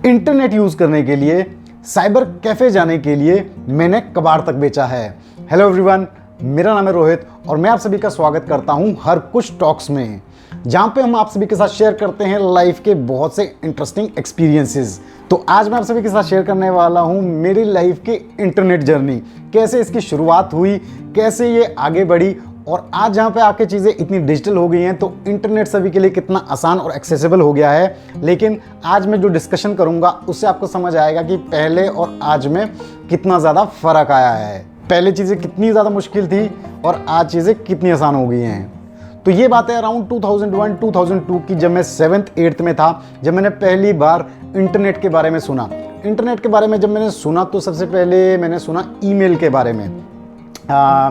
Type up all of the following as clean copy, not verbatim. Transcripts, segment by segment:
Internet use करने के लिए, साइबर कैफ़े जाने के लिए मैंने कबाड़ तक बेचा है। हेलो एवरीवन, मेरा नाम है रोहित और मैं आप सभी का स्वागत करता हूं हर कुछ टॉक्स में, जहां पे हम आप सभी के साथ शेयर करते हैं लाइफ के बहुत से इंटरेस्टिंग एक्सपीरियंसेस। तो आज मैं आप सभी के साथ शेयर करने वाला हूं मेरी लाइफ की इंटरनेट जर्नी, कैसे इसकी शुरुआत हुई, कैसे ये आगे बढ़ी और आज जहाँ पे आके चीज़ें इतनी डिजिटल हो गई हैं तो इंटरनेट सभी के लिए कितना आसान और एक्सेसिबल हो गया है। लेकिन आज मैं जो डिस्कशन करूँगा उससे आपको समझ आएगा कि पहले और आज में कितना ज़्यादा फ़र्क आया है। पहले चीज़ें कितनी ज़्यादा मुश्किल थी और आज चीज़ें कितनी आसान हो गई हैं। तो ये बात है अराउंड 2001-2002 की, जब मैं 7th-8th में था, जब मैंने पहली बार इंटरनेट के बारे में सुना। इंटरनेट के बारे में जब मैंने सुना तो सबसे पहले मैंने सुना ईमेल के बारे में।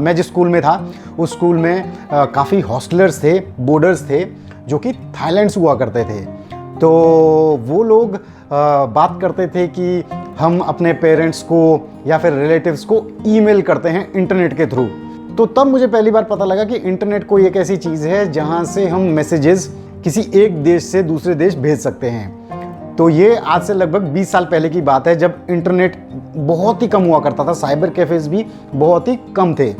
मैं जिस स्कूल में था उस स्कूल में काफ़ी हॉस्टलर्स थे, बोर्डर्स थे जो कि थाईलैंड से हुआ करते थे। तो वो लोग बात करते थे कि हम अपने पेरेंट्स को या फिर रिलेटिव्स को ईमेल करते हैं इंटरनेट के थ्रू। तो तब मुझे पहली बार पता लगा कि इंटरनेट कोई एक ऐसी चीज़ है जहाँ से हम मैसेजेस किसी एक देश से दूसरे देश भेज सकते हैं। तो ये आज से लगभग 20 साल पहले की बात है, जब इंटरनेट बहुत ही कम हुआ करता था, साइबर कैफ़ेज़ भी बहुत ही कम थे।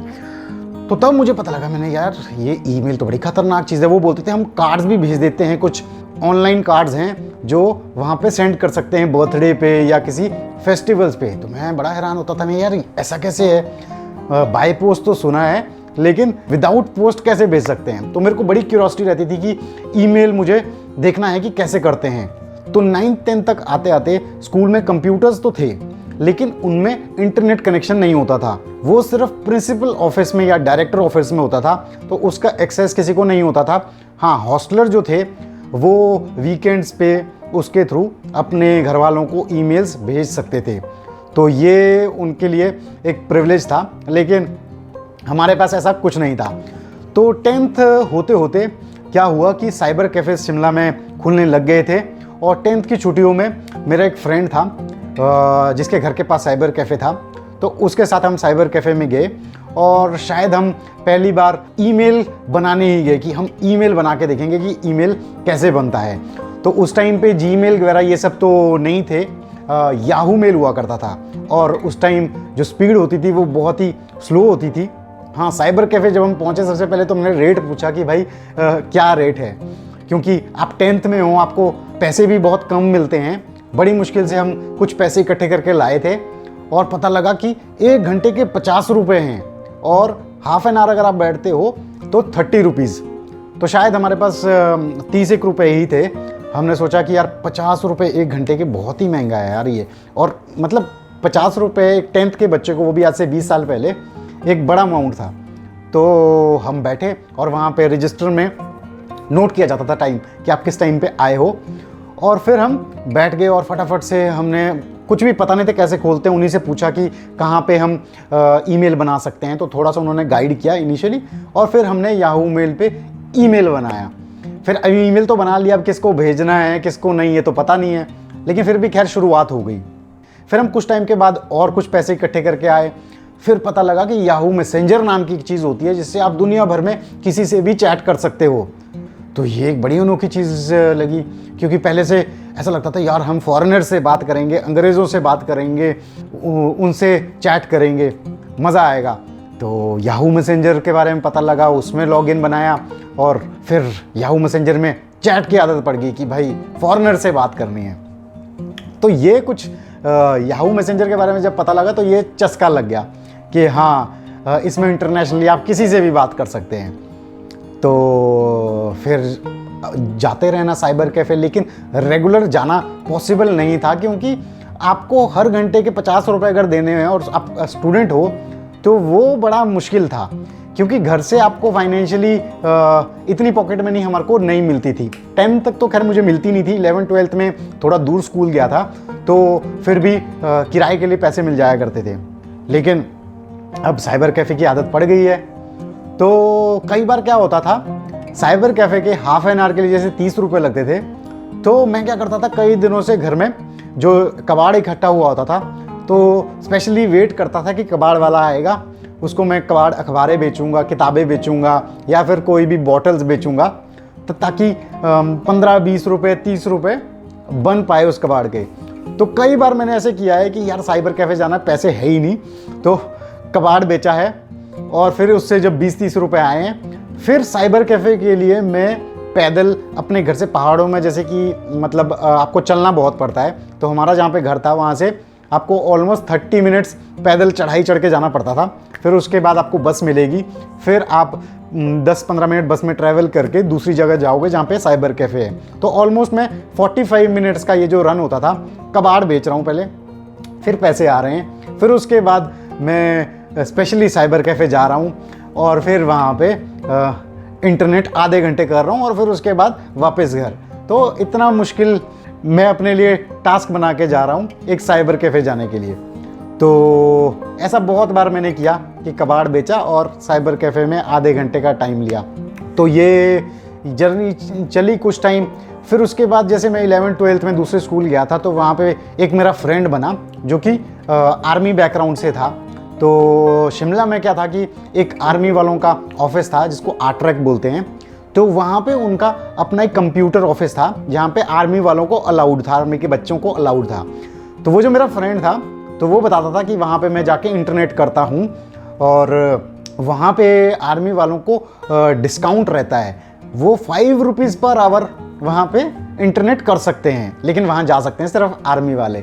तो तब मुझे पता लगा, मैंने यार ये ईमेल तो बड़ी खतरनाक चीज़ है। वो बोलते थे हम कार्ड्स भी भेज देते हैं, कुछ ऑनलाइन कार्ड्स हैं जो वहाँ पे सेंड कर सकते हैं बर्थडे पे या किसी फेस्टिवल्स पे। तो मैं बड़ा हैरान होता था, मैं यार ऐसा कैसे है, बाय पोस्ट तो सुना है लेकिन विदाउट पोस्ट कैसे भेज सकते हैं। तो मेरे को बड़ी क्यूरियोसिटी रहती थी कि ईमेल मुझे देखना है कि कैसे करते हैं। तो 9th-10th तक आते आते स्कूल में कंप्यूटर्स तो थे लेकिन उनमें इंटरनेट कनेक्शन नहीं होता था। वो सिर्फ प्रिंसिपल ऑफिस में या डायरेक्टर ऑफिस में होता था, तो उसका एक्सेस किसी को नहीं होता था। हाँ, हॉस्टलर जो थे वो वीकेंड्स पे उसके थ्रू अपने घर वालों को ईमेल्स भेज सकते थे। तो ये उनके लिए एक प्रिविलेज था, लेकिन हमारे पास ऐसा कुछ नहीं था। तो 10th होते होते क्या हुआ कि साइबर कैफ़े शिमला में खुलने लग गए थे और 10th की छुट्टियों में मेरा एक फ्रेंड था जिसके घर के पास साइबर कैफ़े था। तो उसके साथ हम साइबर कैफ़े में गए और शायद हम पहली बार ईमेल बनाने ही गए कि हम ईमेल बना के देखेंगे कि ईमेल कैसे बनता है। तो उस टाइम पे जीमेल वगैरह ये सब तो नहीं थे, याहू मेल हुआ करता था और उस टाइम जो स्पीड होती थी वो बहुत ही स्लो होती थी। हाँ, साइबर कैफ़े जब हम पहुँचे सबसे पहले तो हमने रेट पूछा कि भाई क्या रेट है, क्योंकि आप 10th में हो, आपको पैसे भी बहुत कम मिलते हैं। बड़ी मुश्किल से हम कुछ पैसे इकट्ठे करके लाए थे और पता लगा कि 1 घंटे के 50 रुपये हैं और हाफ एन आवर अगर आप बैठते हो तो 30 रुपीज़। तो शायद हमारे पास 30 रुपये ही थे। हमने सोचा कि यार 50 रुपये 1 घंटे के बहुत ही महंगा है यार ये, और मतलब 50 रुपये एक 10th के बच्चे को, वो भी आज से 20 साल पहले, एक बड़ा अमाउंट था। तो हम बैठे और वहाँ पे रजिस्टर में नोट किया जाता था टाइम कि आप किस टाइम पे आए हो, और फिर हम बैठ गए और फटाफट से, हमने कुछ भी पता नहीं था कैसे खोलते हैं, उन्हीं से पूछा कि कहाँ पे हम ईमेल बना सकते हैं। तो थोड़ा सा उन्होंने गाइड किया इनिशियली और फिर हमने याहू मेल पे ईमेल बनाया। फिर ईमेल तो बना लिया, अब किसको भेजना है किसको नहीं ये तो पता नहीं है, लेकिन फिर भी खैर शुरुआत हो गई। फिर हम कुछ टाइम के बाद और कुछ पैसे इकट्ठे करके आए। फिर पता लगा कि याहू मैसेंजर नाम की एक चीज़ होती है जिससे आप दुनिया भर में किसी से भी चैट कर सकते हो। तो ये एक बड़ी अनोखी चीज़ लगी, क्योंकि पहले से ऐसा लगता था यार हम फॉरेनर से बात करेंगे, अंग्रेज़ों से बात करेंगे, उनसे चैट करेंगे, मज़ा आएगा। तो याहू मैसेंजर के बारे में पता लगा, उसमें लॉगिन बनाया और फिर याहू मैसेंजर में चैट की आदत पड़ गई कि भाई फॉरेनर से बात करनी है। तो ये कुछ याहू मैसेंजर के बारे में जब पता लगा तो ये चस्का लग गया कि हाँ, इसमें इंटरनेशनली आप किसी से भी बात कर सकते हैं। तो फिर जाते रहना साइबर कैफ़े, लेकिन रेगुलर जाना पॉसिबल नहीं था, क्योंकि आपको हर घंटे के 50 रुपये अगर देने हैं और आप स्टूडेंट हो तो वो बड़ा मुश्किल था, क्योंकि घर से आपको फाइनेंशियली इतनी पॉकेट मनी हमारे को नहीं मिलती थी। 10th तक तो खैर मुझे मिलती नहीं थी, 11th-12th में थोड़ा दूर स्कूल गया था तो फिर भी किराए के लिए पैसे मिल जाया करते थे। लेकिन अब साइबर कैफ़े की आदत पड़ गई है। तो कई बार क्या होता था, साइबर कैफ़े के हाफ एन आवर के लिए जैसे 30 रुपये लगते थे, तो मैं क्या करता था, कई दिनों से घर में जो कबाड़ इकट्ठा हुआ होता था तो स्पेशली वेट करता था कि कबाड़ वाला आएगा, उसको मैं कबाड़ अखबारें बेचूंगा, किताबें बेचूंगा या फिर कोई भी बॉटल्स बेचूंगा, तो ताकि 15-20 रुपये 30 रुपये बन पाए उस कबाड़ के। तो कई बार मैंने ऐसे किया है कि यार साइबर कैफ़े जाना, पैसे है ही नहीं, तो कबाड़ बेचा है। और फिर उससे जब 20-30 रुपए आए हैं, फिर साइबर कैफ़े के लिए मैं पैदल अपने घर से पहाड़ों में, जैसे कि मतलब आपको चलना बहुत पड़ता है, तो हमारा जहाँ पे घर था वहाँ से आपको ऑलमोस्ट 30 मिनट्स पैदल चढ़ाई चढ़ के जाना पड़ता था। फिर उसके बाद आपको बस मिलेगी, फिर आप 10-15 मिनट बस में ट्रैवल करके दूसरी जगह जाओगे जहाँ पे साइबर कैफ़े है। तो ऑलमोस्ट मैं 45 मिनट्स का ये जो रन होता था, कबाड़ बेच रहा हूँ पहले, फिर पैसे आ रहे हैं, फिर उसके बाद मैं स्पेशली साइबर कैफ़े जा रहा हूँ और फिर वहाँ पे इंटरनेट आधे घंटे कर रहा हूँ और फिर उसके बाद वापस घर। तो इतना मुश्किल मैं अपने लिए टास्क बना के जा रहा हूँ एक साइबर कैफ़े जाने के लिए। तो ऐसा बहुत बार मैंने किया कि कबाड़ बेचा और साइबर कैफ़े में आधे घंटे का टाइम लिया। तो ये जर्नी चली कुछ टाइम। फिर उसके बाद जैसे मैं 11th-12th में दूसरे स्कूल गया था, तो वहाँ पे एक मेरा फ्रेंड बना जो कि आर्मी बैकग्राउंड से था। तो शिमला में क्या था कि एक आर्मी वालों का ऑफिस था जिसको आर्ट्रैक बोलते हैं। तो वहाँ पे उनका अपना एक कंप्यूटर ऑफिस था जहाँ पे आर्मी वालों को अलाउड था, आर्मी के बच्चों को अलाउड था। तो वो जो मेरा फ्रेंड था, तो वो बताता था कि वहाँ पे मैं जाके इंटरनेट करता हूँ और वहाँ पे आर्मी वालों को डिस्काउंट रहता है। वो 5 रुपीज़ पर आवर वहाँ पे इंटरनेट कर सकते हैं, लेकिन वहाँ जा सकते हैं सिर्फ आर्मी वाले।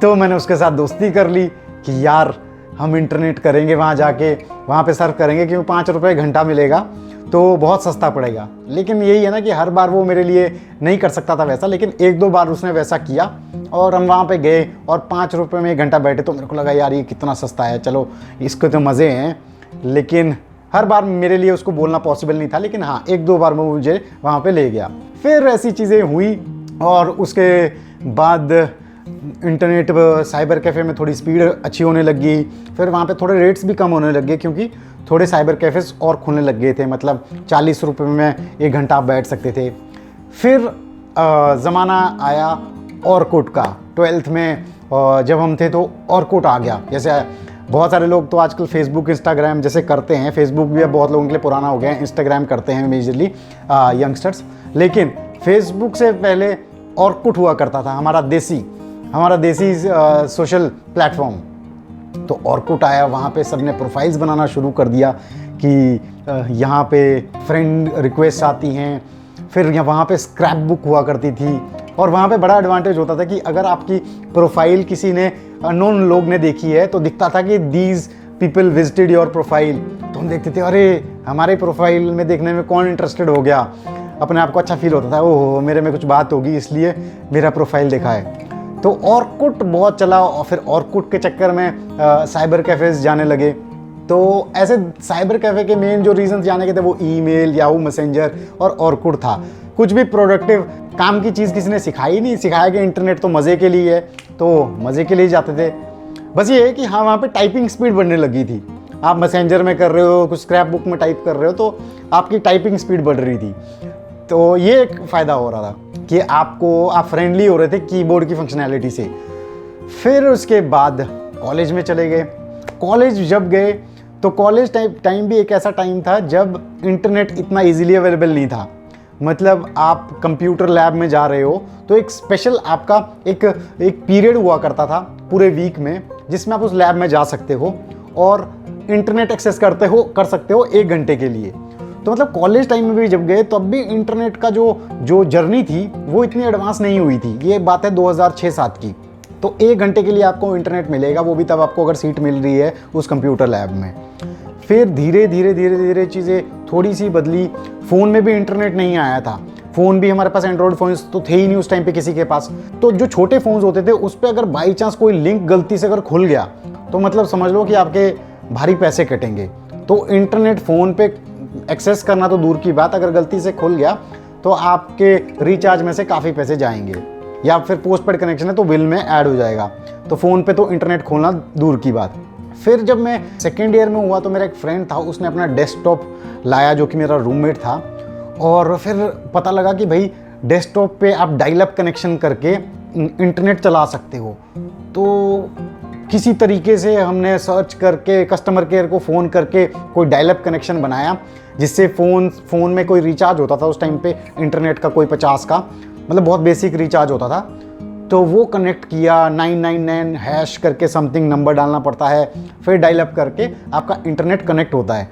तो मैंने उसके साथ दोस्ती कर ली कि यार हम इंटरनेट करेंगे वहाँ जाके, वहाँ पे सर्फ करेंगे, क्योंकि 5 रुपये घंटा मिलेगा तो बहुत सस्ता पड़ेगा। लेकिन यही है ना कि हर बार वो मेरे लिए नहीं कर सकता था वैसा, लेकिन 1-2 बार उसने वैसा किया और हम वहाँ पे गए और 5 रुपये में 1 घंटा बैठे। तो मेरे को लगा यार ये कितना सस्ता है, चलो इसको तो मज़े हैं। लेकिन हर बार मेरे लिए उसको बोलना पॉसिबल नहीं था, लेकिन हाँ 1-2 बार वो मुझे वहाँ पे ले गया। फिर ऐसी चीज़ें हुई और उसके बाद इंटरनेट साइबर कैफ़े में थोड़ी स्पीड अच्छी होने लगी। फिर वहाँ पे थोड़े रेट्स भी कम होने लग गए, क्योंकि थोड़े साइबर कैफ़ेज़ और खुलने लग गए थे। मतलब 40 रुपये में 1 घंटा आप बैठ सकते थे। फिर ज़माना आया ऑरकुट का। 12th में जब हम थे तो ऑरकुट आ गया। जैसे बहुत सारे लोग तो आजकल फेसबुक, इंस्टाग्राम जैसे करते हैं। फेसबुक भी अब बहुत लोगों के लिए पुराना हो गया है, इंस्टाग्राम करते हैं मेजरली यंगस्टर्स। लेकिन फेसबुक से पहले ऑरकुट हुआ करता था, हमारा देसी सोशल प्लेटफॉर्म। तो ऑरकुट आया, वहाँ पे सब ने प्रोफाइल्स बनाना शुरू कर दिया कि यहाँ पे फ्रेंड रिक्वेस्ट आती हैं। फिर वहाँ पे स्क्रैप बुक हुआ करती थी और वहाँ पे बड़ा एडवांटेज होता था कि अगर आपकी प्रोफाइल किसी ने अननोन लोग ने देखी है तो दिखता था कि these people visited your profile. तो हम देखते थे अरे हमारे प्रोफाइल में देखने में कौन इंटरेस्टेड हो गया। अपने आप को अच्छा फील होता था, ओहो मेरे में कुछ बात होगी इसलिए मेरा प्रोफाइल देखा है। तो ऑरकुट बहुत चला और फिर ऑरकुट के चक्कर में साइबर कैफ़ेज़ जाने लगे। तो ऐसे साइबर कैफ़े के मेन जो रीजंस जाने के थे वो ईमेल, याहू मैसेंजर और ऑरकुट था। कुछ भी प्रोडक्टिव काम की चीज़ किसी ने सिखाई नहीं, सिखाया कि इंटरनेट तो मज़े के लिए है, तो मज़े के लिए जाते थे। बस ये है कि हाँ वहाँ पे टाइपिंग स्पीड बढ़ने लगी थी। आप मैसेंजर में कर रहे हो, कुछ स्क्रैप बुक में टाइप कर रहे हो, तो आपकी टाइपिंग स्पीड बढ़ रही थी। तो ये एक फ़ायदा हो रहा था कि आप फ्रेंडली हो रहे थे कीबोर्ड की फंक्शनैलिटी से। फिर उसके बाद कॉलेज में चले गए। कॉलेज जब गए तो कॉलेज टाइम भी एक ऐसा टाइम था जब इंटरनेट इतना इजीली अवेलेबल नहीं था। मतलब आप कंप्यूटर लैब में जा रहे हो तो एक स्पेशल आपका एक पीरियड हुआ करता था पूरे वीक में, जिसमें आप उस लैब में जा सकते हो और इंटरनेट एक्सेस कर सकते हो 1 घंटे के लिए। तो मतलब कॉलेज टाइम में भी जब गए तो अब भी इंटरनेट का जो जर्नी थी वो इतनी एडवांस नहीं हुई थी। ये बात है 2006-07 की। तो 1 घंटे के लिए आपको इंटरनेट मिलेगा, वो भी तब आपको अगर सीट मिल रही है उस कंप्यूटर लैब में। फिर धीरे धीरे चीज़ें थोड़ी सी बदली। फ़ोन में भी इंटरनेट नहीं आया था। फ़ोन भी हमारे पास एंड्रॉयड फ़ोन्स तो थे ही नहीं उस टाइम पे किसी के पास। तो जो छोटे फ़ोन्स होते थे उस पर अगर बाई चांस कोई लिंक गलती से अगर खुल गया तो मतलब समझ लो कि आपके भारी पैसे कटेंगे। तो इंटरनेट फ़ोन पे एक्सेस करना तो दूर की बात, अगर गलती से खुल गया तो आपके रिचार्ज में से काफ़ी पैसे जाएंगे, या फिर पोस्टपेड कनेक्शन है तो बिल में ऐड हो जाएगा। तो फ़ोन पे तो इंटरनेट खोलना दूर की बात। फिर जब मैं सेकेंड ईयर में हुआ तो मेरा एक फ्रेंड था, उसने अपना डेस्कटॉप लाया जो कि मेरा रूममेट था। और फिर पता लगा कि भाई डेस्कटॉप पे आप डायल अप कनेक्शन करके इंटरनेट चला सकते हो। तो किसी तरीके से हमने सर्च करके कस्टमर केयर को फ़ोन करके कोई डायल अप कनेक्शन बनाया, जिससे फ़ोन में कोई रिचार्ज होता था उस टाइम पे इंटरनेट का कोई 50 का, मतलब बहुत बेसिक रिचार्ज होता था। तो वो कनेक्ट किया, 999 हैश करके समथिंग नंबर डालना पड़ता है, फिर डायल अप करके आपका इंटरनेट कनेक्ट होता है।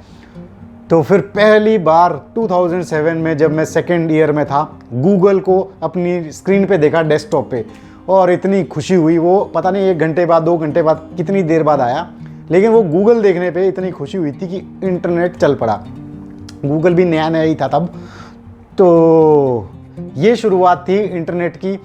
तो फिर पहली बार 2007 में जब मैं सेकेंड ईयर में था, गूगल को अपनी स्क्रीन पे देखा डेस्कटॉप पे, और इतनी खुशी हुई। वो पता नहीं 1 घंटे बाद 2 घंटे बाद कितनी देर बाद आया, लेकिन वो गूगल देखने पे इतनी खुशी हुई थी कि इंटरनेट चल पड़ा। गूगल भी नया नया ही था तब। तो ये शुरुआत थी इंटरनेट की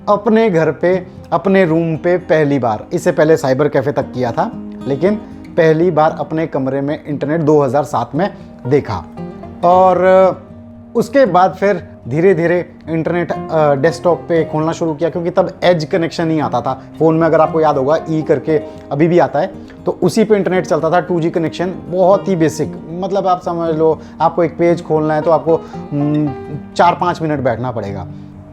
अपने घर पे, अपने रूम पे पहली बार। इससे पहले साइबर कैफ़े तक किया था, लेकिन पहली बार अपने कमरे में इंटरनेट 2007 में देखा। और उसके बाद फिर धीरे धीरे इंटरनेट डेस्कटॉप पे खोलना शुरू किया, क्योंकि तब एज कनेक्शन ही आता था फ़ोन में। अगर आपको याद होगा, ई करके अभी भी आता है, तो उसी पे इंटरनेट चलता था। 2G कनेक्शन, बहुत ही बेसिक। मतलब आप समझ लो, आपको एक पेज खोलना है तो आपको 4-5 मिनट बैठना पड़ेगा।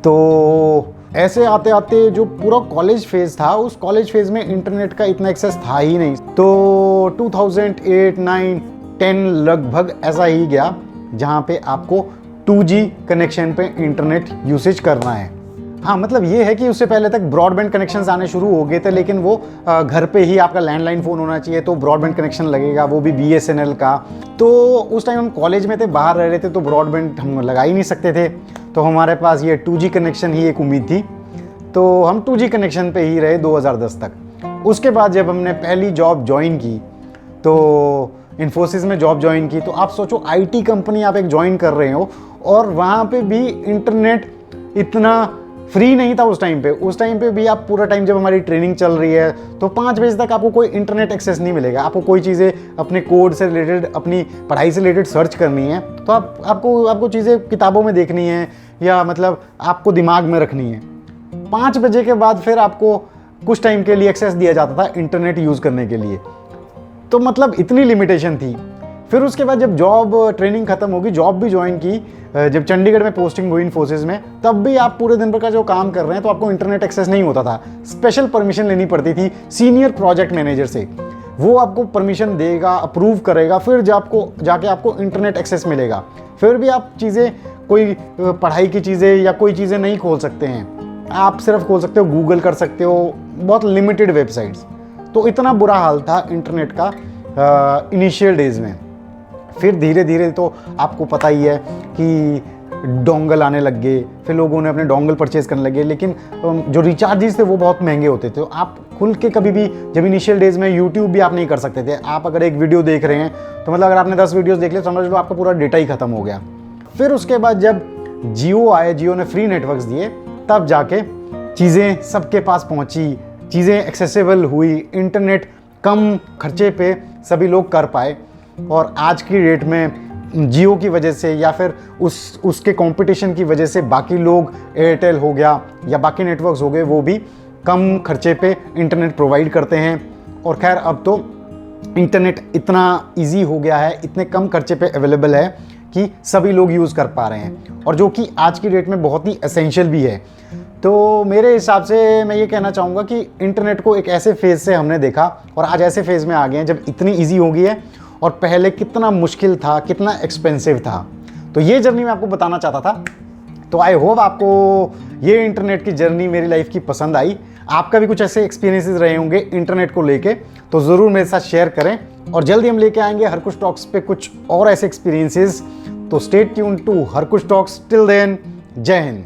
तो ऐसे आते आते जो पूरा कॉलेज फेज़ था, उस कॉलेज फेज़ में इंटरनेट का इतना एक्सेस था ही नहीं। तो 2008, 9, 10 लगभग ऐसा ही गया, जहाँ पे आपको 2G कनेक्शन पे इंटरनेट यूसेज करना है। हाँ, मतलब ये है कि उससे पहले तक ब्रॉडबैंड कनेक्शंस आने शुरू हो गए थे, लेकिन वो घर पे ही आपका लैंडलाइन फ़ोन होना चाहिए, तो ब्रॉडबैंड कनेक्शन लगेगा, वो भी BSNL का। तो उस टाइम हम कॉलेज में थे, बाहर रह रहे थे, तो ब्रॉडबैंड हम लगा ही नहीं सकते थे। तो हमारे पास ये 2G कनेक्शन ही एक उम्मीद थी, तो हम 2G कनेक्शन पे ही रहे 2010 तक। उसके बाद जब हमने पहली जॉब ज्वाइन की, तो इन्फोसिस में जॉब ज्वाइन की, तो आप सोचो IT कंपनी आप एक ज्वाइन कर रहे हो, और वहाँ पे भी इंटरनेट इतना फ्री नहीं था उस टाइम पे। उस टाइम पे भी आप पूरा टाइम, जब हमारी ट्रेनिंग चल रही है, तो 5 बजे तक आपको कोई इंटरनेट एक्सेस नहीं मिलेगा। आपको कोई चीज़ें अपने कोड से रिलेटेड, अपनी पढ़ाई से रिलेटेड सर्च करनी है, तो आपको चीज़ें किताबों में देखनी है, या मतलब आपको दिमाग में रखनी है। 5 बजे के बाद फिर आपको कुछ टाइम के लिए एक्सेस दिया जाता था इंटरनेट यूज़ करने के लिए। तो मतलब इतनी लिमिटेशन थी। फिर उसके बाद जब जॉब ट्रेनिंग खत्म होगी, जॉब भी ज्वाइन की, जब चंडीगढ़ में पोस्टिंग हुई इन्फोसिस में, तब भी आप पूरे दिन भर का जो काम कर रहे हैं, तो आपको इंटरनेट एक्सेस नहीं होता था। स्पेशल परमिशन लेनी पड़ती थी सीनियर प्रोजेक्ट मैनेजर से। वो आपको परमिशन देगा, अप्रूव करेगा, फिर जाके आपको इंटरनेट एक्सेस मिलेगा। फिर भी आप चीज़ें, कोई पढ़ाई की चीज़ें या कोई चीज़ें नहीं खोल सकते हैं। आप सिर्फ खोल सकते हो, गूगल कर सकते हो, बहुत लिमिटेड वेबसाइट्स। तो इतना बुरा हाल था इंटरनेट का इनिशियल डेज में। फिर धीरे धीरे तो आपको पता ही है कि डोंगल आने लग गए, फिर लोगों ने अपने डोंगल परचेज करने लगे, लेकिन जो रिचार्जेस थे वो बहुत महंगे होते थे। आप खुल के कभी भी, जब इनिशियल डेज में यूट्यूब भी आप नहीं कर सकते थे। आप अगर एक वीडियो देख रहे हैं, तो मतलब अगर आपने 10 वीडियोस देख लिए, समझ लो आपका पूरा डेटा ही खत्म हो गया। फिर उसके बाद जब जियो आए, जियो ने फ्री नेटवर्क्स दिए, तब जाके चीज़ें सबके पास पहुँची, चीज़ें एक्सेसिबल हुई, इंटरनेट कम खर्चे पे सभी लोग कर पाए। और आज की डेट में जियो की वजह से, या फिर उसके कंपटीशन की वजह से, बाकी लोग, एयरटेल हो गया या बाकी नेटवर्क्स हो गए, वो भी कम खर्चे पे इंटरनेट प्रोवाइड करते हैं। और खैर, अब तो इंटरनेट इतना इजी हो गया है, इतने कम खर्चे पे अवेलेबल है कि सभी लोग यूज़ कर पा रहे हैं, और जो कि आज की डेट में बहुत ही एसेंशियल भी है। तो मेरे हिसाब से मैं ये कहना चाहूँगा कि इंटरनेट को एक ऐसे फेज़ से हमने देखा, और आज ऐसे फेज़ में आ गए हैं जब इतनी ईजी हो गई है, और पहले कितना मुश्किल था, कितना एक्सपेंसिव था। तो ये जर्नी मैं आपको बताना चाहता था। तो आई होप आपको ये इंटरनेट की जर्नी मेरी लाइफ की पसंद आई। आपका भी कुछ ऐसे एक्सपीरियंसेस रहे होंगे इंटरनेट को लेके, तो ज़रूर मेरे साथ शेयर करें। और जल्दी हम लेके आएंगे हर कुछ टॉक्स पे कुछ और ऐसे एक्सपीरियंसेस। तो स्टे ट्यून्ड टू हर कुछ टॉक्स। टिल देन, जय हिंद।